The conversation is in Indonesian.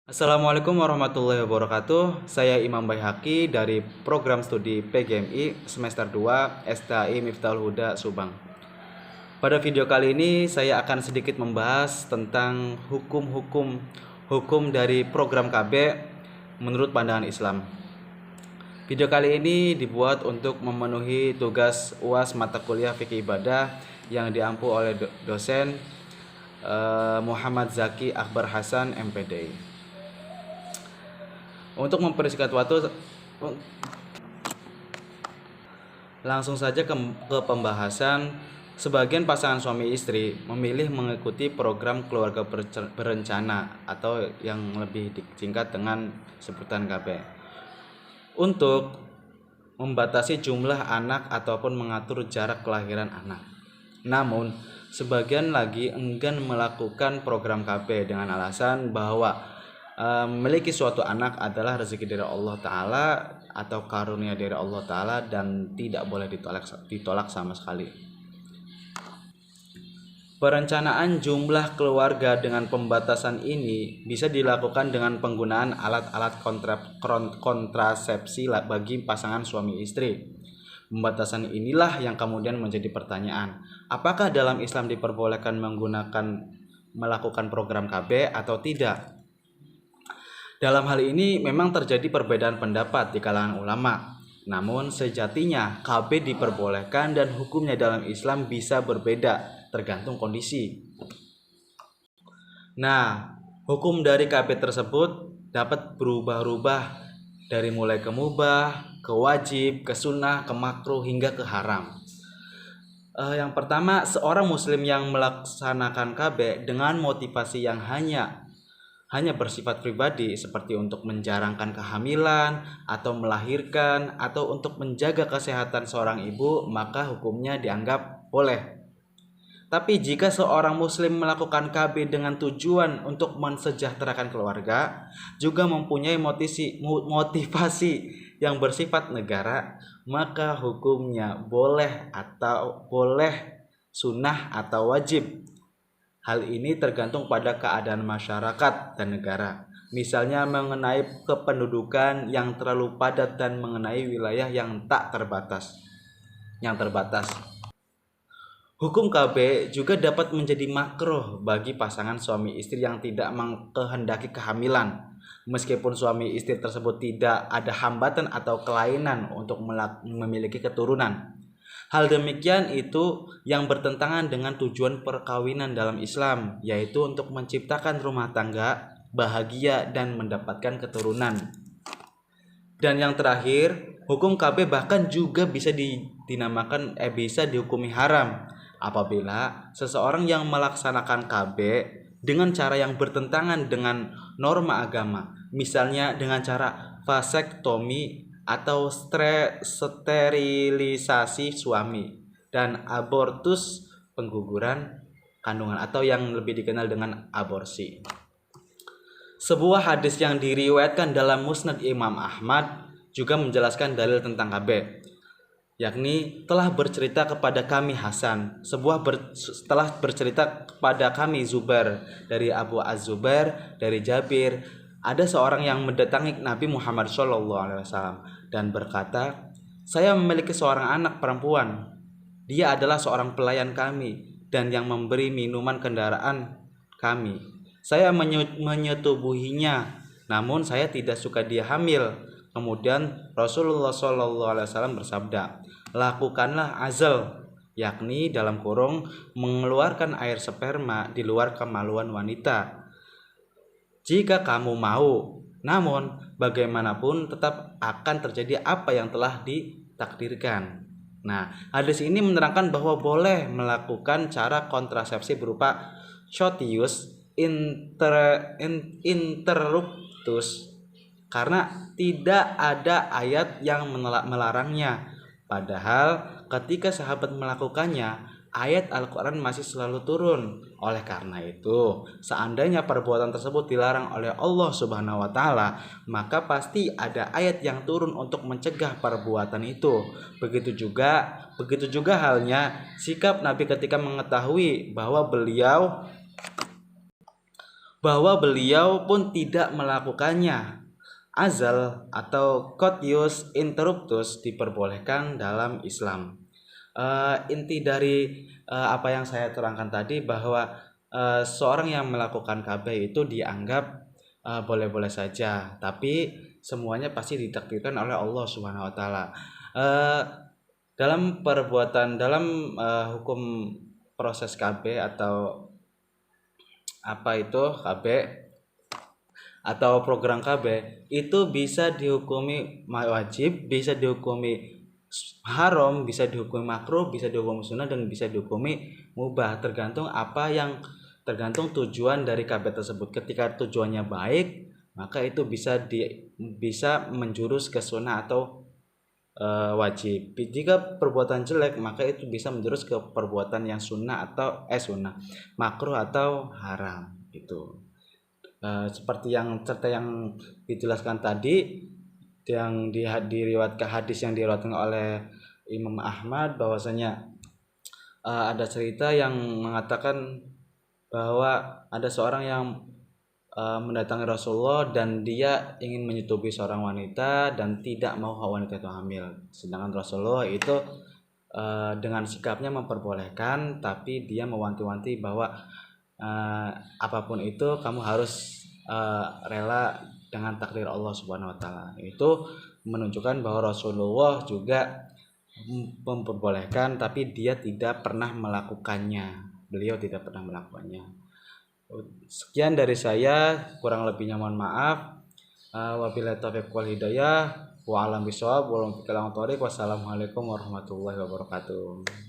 Assalamualaikum warahmatullahi wabarakatuh. Saya Imam Baihaqi dari program studi PGMI semester 2 STAI Miftahul Huda Subang. Pada video kali ini saya akan sedikit membahas tentang hukum dari program KB menurut pandangan Islam. Video kali ini dibuat untuk memenuhi tugas UAS mata kuliah fikih ibadah yang diampu oleh dosen Muhammad Zaki Akbar Hasan MPDI. Untuk mempersingkat waktu, langsung saja ke pembahasan. Sebagian pasangan suami istri memilih mengikuti program keluarga berencana atau yang lebih disingkat dengan sebutan KB untuk membatasi jumlah anak ataupun mengatur jarak kelahiran anak. Namun, sebagian lagi enggan melakukan program KB dengan alasan bahwa memiliki suatu anak adalah rezeki dari Allah Ta'ala atau karunia dari Allah Ta'ala dan tidak boleh ditolak sama sekali. Perencanaan jumlah keluarga dengan pembatasan ini bisa dilakukan dengan penggunaan alat-alat kontrasepsi bagi pasangan suami istri. Pembatasan inilah yang kemudian menjadi pertanyaan, apakah dalam Islam diperbolehkan melakukan program KB atau tidak? Dalam hal ini memang terjadi perbedaan pendapat di kalangan ulama. Namun sejatinya KB diperbolehkan dan hukumnya dalam Islam bisa berbeda tergantung kondisi. Nah, hukum dari KB tersebut dapat berubah-ubah dari mulai ke mubah, ke wajib, ke sunnah, ke makruh hingga ke haram. Yang pertama, seorang muslim yang melaksanakan KB dengan motivasi yang hanya bersifat pribadi seperti untuk menjarangkan kehamilan atau melahirkan atau untuk menjaga kesehatan seorang ibu, maka hukumnya dianggap boleh. Tapi jika seorang muslim melakukan KB dengan tujuan untuk mensejahterakan keluarga, juga mempunyai motivasi yang bersifat negara, maka hukumnya boleh sunnah atau wajib. Hal ini tergantung pada keadaan masyarakat dan negara. Misalnya mengenai kependudukan yang terlalu padat dan mengenai wilayah yang terbatas. Hukum KB juga dapat menjadi makruh bagi pasangan suami istri yang tidak mengkehendaki kehamilan. Meskipun suami istri tersebut tidak ada hambatan atau kelainan untuk memiliki keturunan. Hal demikian itu yang bertentangan dengan tujuan perkawinan dalam Islam, yaitu untuk menciptakan rumah tangga bahagia dan mendapatkan keturunan. Dan yang terakhir, hukum KB bahkan juga bisa bisa dihukumi haram apabila seseorang yang melaksanakan KB dengan cara yang bertentangan dengan norma agama, misalnya dengan cara vasektomi atau sterilisasi suami dan abortus pengguguran kandungan atau yang lebih dikenal dengan aborsi. Sebuah hadis yang diriwayatkan dalam Musnad Imam Ahmad juga menjelaskan dalil tentang KB, yakni telah bercerita kepada kami Hasan, telah bercerita kepada kami Zubair dari Abu Az-Zubair dari Jabir, ada seorang yang mendatangi Nabi Muhammad SAW dan berkata, saya memiliki seorang anak perempuan. Dia adalah seorang pelayan kami dan yang memberi minuman kendaraan kami. Saya menyetubuhinya, namun saya tidak suka dia hamil. Kemudian Rasulullah SAW bersabda, lakukanlah azal, yakni dalam kurung mengeluarkan air sperma di luar kemaluan wanita. Jika kamu mau, namun bagaimanapun tetap akan terjadi apa yang telah ditakdirkan. Nah, hadis ini menerangkan bahwa boleh melakukan cara kontrasepsi berupa shotius interruptus karena tidak ada ayat yang melarangnya. Padahal ketika sahabat melakukannya, ayat Al-Quran masih selalu turun. Oleh karena itu, seandainya perbuatan tersebut dilarang oleh Allah Subhanahu wa Ta'ala, maka pasti ada ayat yang turun untuk mencegah perbuatan itu. Begitu juga halnya sikap Nabi ketika mengetahui bahwa beliau bahwa beliau pun tidak melakukannya. Azal atau coitus interruptus diperbolehkan dalam Islam. Inti dari apa yang saya terangkan tadi bahwa seorang yang melakukan KB itu dianggap boleh-boleh saja, tapi semuanya pasti ditakdirkan oleh Allah Subhanahu wa taala. Dalam perbuatan dalam hukum proses KB atau apa itu KB atau program KB itu bisa dihukumi wajib, bisa dihukumi haram, bisa dihukumi makruh, bisa dihukumi sunnah, dan bisa dihukumi mubah, tergantung tujuan dari KB tersebut. Ketika tujuannya baik, maka itu bisa menjurus ke sunnah atau wajib. Jika perbuatan jelek, maka itu bisa menjurus ke perbuatan yang sunnah atau makruh atau haram. Itu seperti yang dijelaskan tadi, yang diriwayatkan hadis yang diriwayatkan oleh Imam Ahmad, bahwasanya ada cerita yang mengatakan bahwa ada seorang yang mendatangi Rasulullah dan dia ingin menyetubuhi seorang wanita dan tidak mau wanita itu hamil. Sedangkan Rasulullah itu dengan sikapnya memperbolehkan, tapi dia mewanti-wanti bahwa apapun itu kamu harus rela dengan takdir Allah Subhanahu wa taala. Itu menunjukkan bahwa Rasulullah juga memperbolehkan, tapi dia tidak pernah melakukannya. Beliau tidak pernah melakukannya. Sekian dari saya, kurang lebihnya mohon maaf. Wabillahi taufiq wal hidayah. Wa a'lam bishawab. Wassalamualaikum warahmatullahi wabarakatuh.